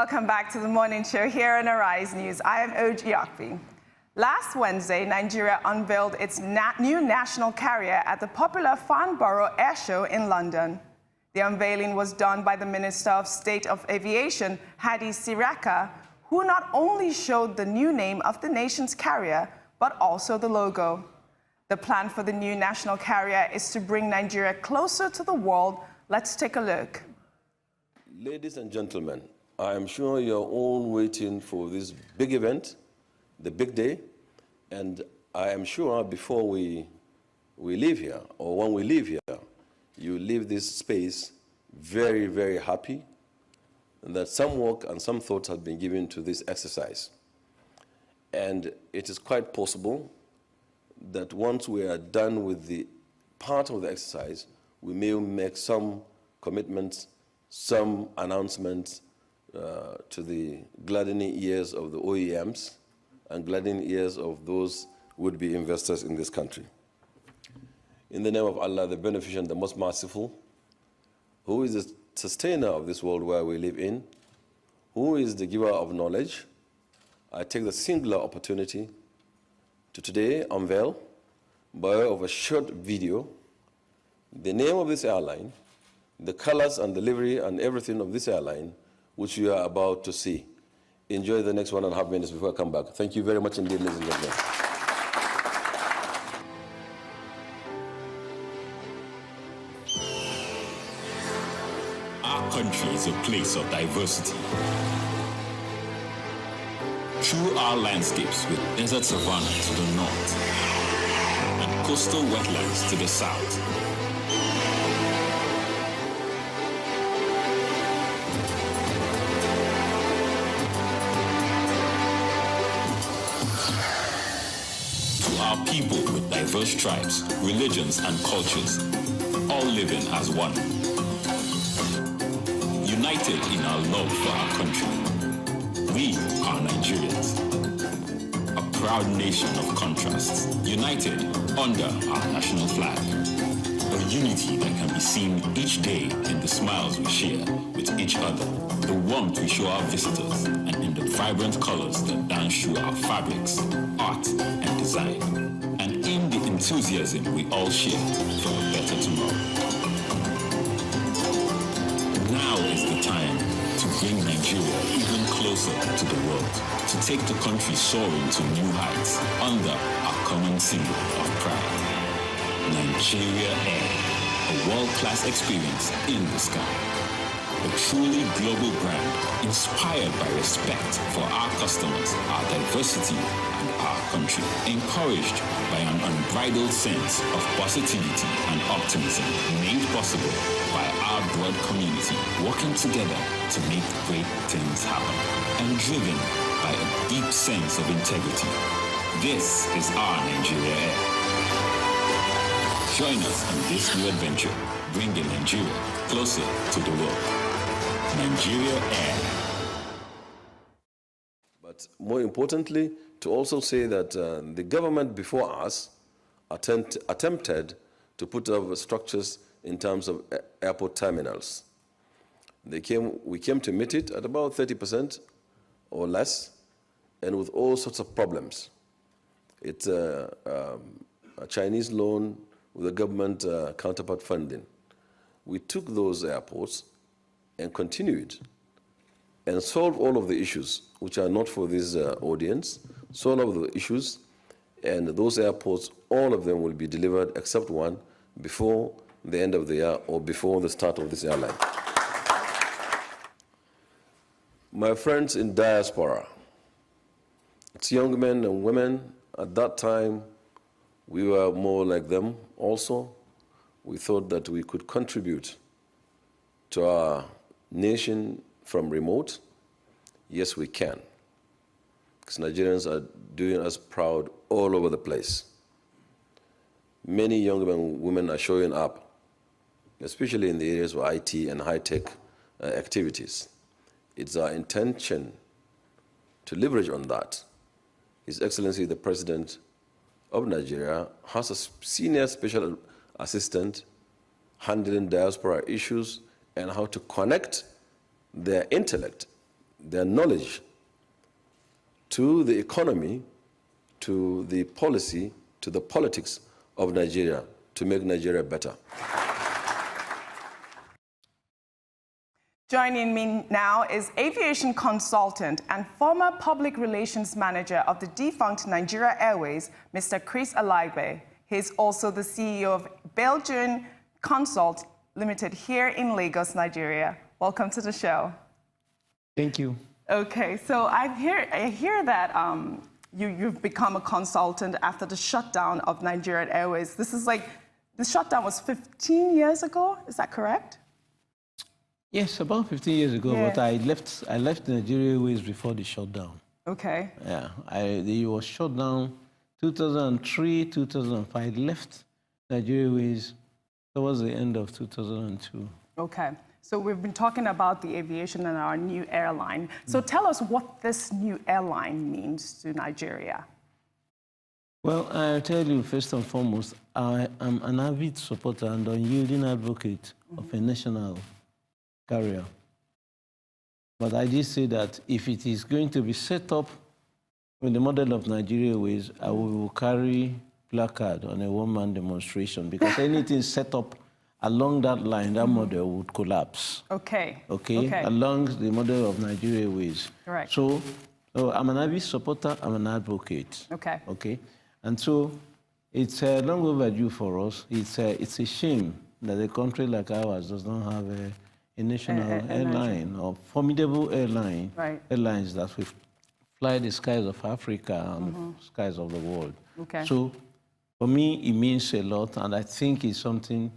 Welcome back to the morning show here on Arise News. I am Oji Akpi. Last Wednesday, Nigeria unveiled its new national carrier at the popular Farnborough Air Show in London. The unveiling was done by the Minister of State of Aviation, Hadi Siraka, who not only showed the new name of the nation's carrier, but also the logo. The plan for the new national carrier is to bring Nigeria closer to the world. Let's take a look. Ladies and gentlemen, I am sure you're all waiting for this big event, the big day, and I am sure before we leave here, or when we leave here, you leave this space very, very happy, and that some work and some thought have been given to this exercise. And it is quite possible that once we are done with the part of the exercise, we may make some commitments, some announcements to the gladdening ears of the OEMs and gladdening ears of those would-be investors in this country. In the name of Allah, the beneficent, the most merciful, who is the sustainer of this world where we live in, who is the giver of knowledge, I take the singular opportunity to today unveil, by way of a short video, the name of this airline, the colors and the livery and everything of this airline, which you are about to see. Enjoy the next 1.5 minutes before I come back. Thank you very much indeed, ladies and gentlemen. Our country is a place of diversity. Through our landscapes with desert savanna to the north and coastal wetlands to the south, our people with diverse tribes, religions, and cultures, all living as one. United in our love for our country, we are Nigerians, a proud nation of contrasts, united under our national flag. A unity that can be seen each day in the smiles we share with each other, the warmth we show our visitors, and in the vibrant colors that dance through our fabrics, art, and design, and in the enthusiasm we all share for a better tomorrow. Now is the time to bring Nigeria even closer to the world, to take the country soaring to new heights under our common symbol of pride. Nigeria Air, a world-class experience in the sky. A truly global brand inspired by respect for our customers, our diversity, and our country. Encouraged by an unbridled sense of positivity and optimism made possible by our broad community working together to make great things happen. And driven by a deep sense of integrity. This is our Nigeria Air. Join us in this new adventure, bringing Nigeria closer to the world. Nigeria Air. But more importantly, to also say that the government before us attempted to put up structures in terms of airport terminals. We came to meet it at about 30% or less, and with all sorts of problems. It's a Chinese loan with a government counterpart funding. We took those airports and continued and solved all of the issues, which are not for this audience, solved all of the issues, and those airports, all of them will be delivered except one before the end of the year or before the start of this airline. My friends in diaspora, it's young men and women. At that time, we were more like them also. We thought that we could contribute to our nation from remote. Yes, we can. Because Nigerians are doing us proud all over the place. Many young men and women are showing up, especially in the areas of IT and high-tech activities. It's our intention to leverage on that. His Excellency, the President of Nigeria, has a senior special assistant handling diaspora issues and how to connect their intellect, their knowledge to the economy, to the policy, to the politics of Nigeria to make Nigeria better. Joining me now is aviation consultant and former public relations manager of the defunct Nigeria Airways, Mr. Chris Aligbe. He's also the CEO of Belgian Consult Limited here in Lagos, Nigeria. Welcome to the show. Thank you. Okay, so I hear that you've become a consultant after the shutdown of Nigerian Airways. This is like, the shutdown was 15 years ago, is that correct? Yes, about 15 years ago, Yeah. but I left Nigeria Airways before the shutdown. Okay. Yeah, it was shut down 2003, 2005. I left Nigeria Airways towards the end of 2002. Okay. So we've been talking about the aviation and our new airline. So tell us what this new airline means to Nigeria. Well, I'll tell you first and foremost, I am an avid supporter and unyielding advocate of a national carrier. But I did say that if it is going to be set up with the model of Nigeria Airways, I will carry placard on a one-man demonstration because anything set up along that line, that model would collapse. Okay. Okay? Along the model of Nigeria Airways. Correct. So I'm an avid supporter, I'm an advocate. Okay. Okay? And so it's long overdue for us. It's a shame that a country like ours does not have a national airline or formidable airline, airlines that will fly the skies of Africa and the skies of the world. Okay. So for me, it means a lot, and I think it's something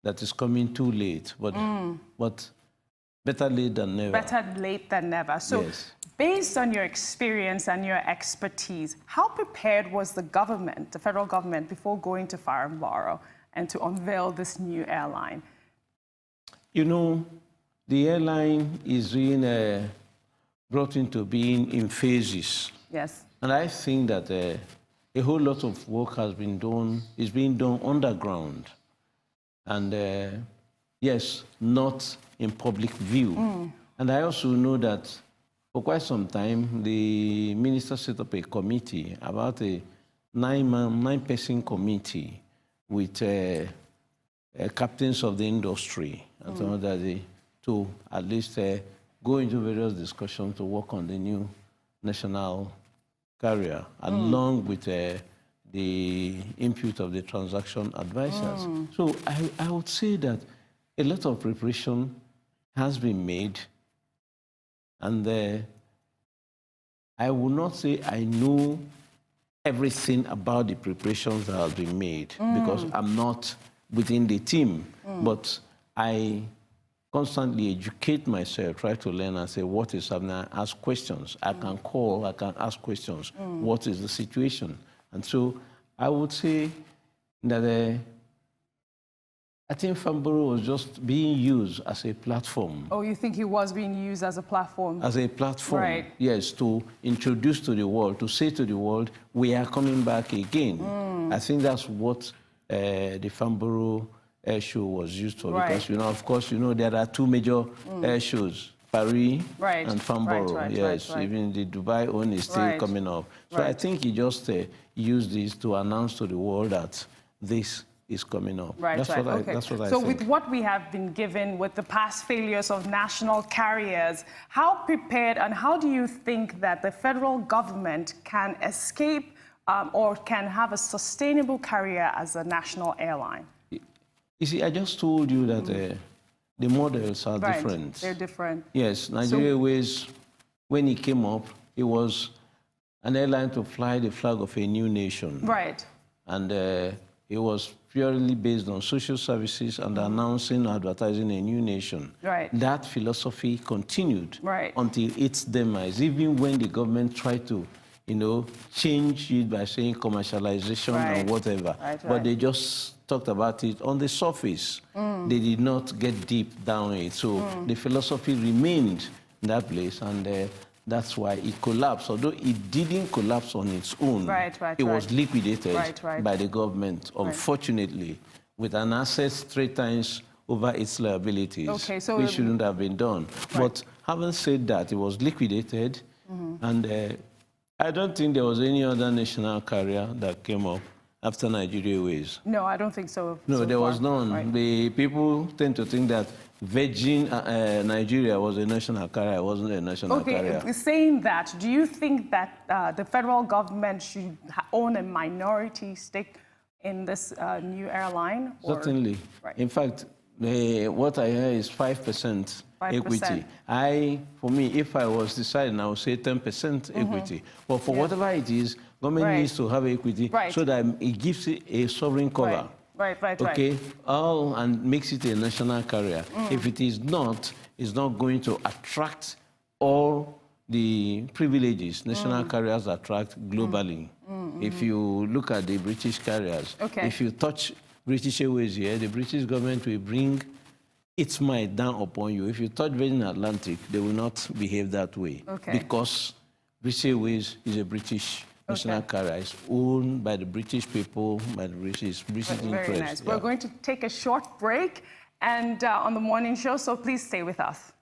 that is coming too late, but better late than never. Better late than never. So yes. Based on your experience and your expertise, how prepared was the government, the federal government, before going to Farnborough and to unveil this new airline? You know, the airline is being brought into being in phases. Yes. And I think that a whole lot of work is being done underground. And yes, not in public view. And I also know that for quite some time, the minister set up a committee, about a nine-person committee with captains of the industry and some other to at least go into various discussions to work on the new national carrier, along with the input of the transaction advisors. So I would say that a lot of preparation has been made, and I will not say I know everything about the preparations that have been made because I'm not within the team, but I constantly educate myself, try to learn and say, what is happening? I ask questions. I can call, I can ask questions. What is the situation? And so I would say that I think Farnborough was just being used as a platform. Oh, you think it was being used as a platform? As a platform, right. Yes, to introduce to the world, to say to the world, we are coming back again. I think that's what the Farnborough Air Show was used for, because, you know, of course, you know, there are two major air shows, Paris and Farnborough. Yes, even the Dubai one is still coming up. So I think he just used this to announce to the world that this is coming up. That's what I think. So with what we have been given, with the past failures of national carriers, how prepared and how do you think that the federal government can escape or can have a sustainable carrier as a national airline? You see, I just told you that the models are different. They're different. Yes, Nigeria Airways, when it came up, it was an airline to fly the flag of a new nation. Right. And it was purely based on social services and announcing, advertising a new nation. Right. That philosophy continued until its demise, even when the government tried to, you know, change it by saying commercialization and whatever. But they just talked about it on the surface. They did not get deep down it. So the philosophy remained in that place, and that's why it collapsed. Although it didn't collapse on its own, it was liquidated by the government, unfortunately, with an asset 3 times over its liabilities, which shouldn't have been done. But having said that, it was liquidated, and I don't think there was any other national carrier that came up after Nigeria Airways. No, I don't think so. No, so there far. was none. Right. The people tend to think that Virgin Nigeria was a national carrier. It wasn't a national carrier. Okay, saying that, do you think that the federal government should own a minority stake in this new airline? Or? Certainly. Right. In fact, what I hear is 5% equity. For me, if I was deciding, I would say 10% equity. But for whatever it is, government needs to have equity so that it gives it a sovereign cover. Right. Okay, and makes it a national carrier. If it is not, it's not going to attract all the privileges national carriers attract globally. If you look at the British carriers, if you touch British Airways here, the British government will bring its might down upon you. If you touch Virgin Atlantic, they will not behave that way because British Airways is a British national carrier. It's owned by the British people, by the British interest. Very nice. We're going to take a short break and on the morning show, so please stay with us.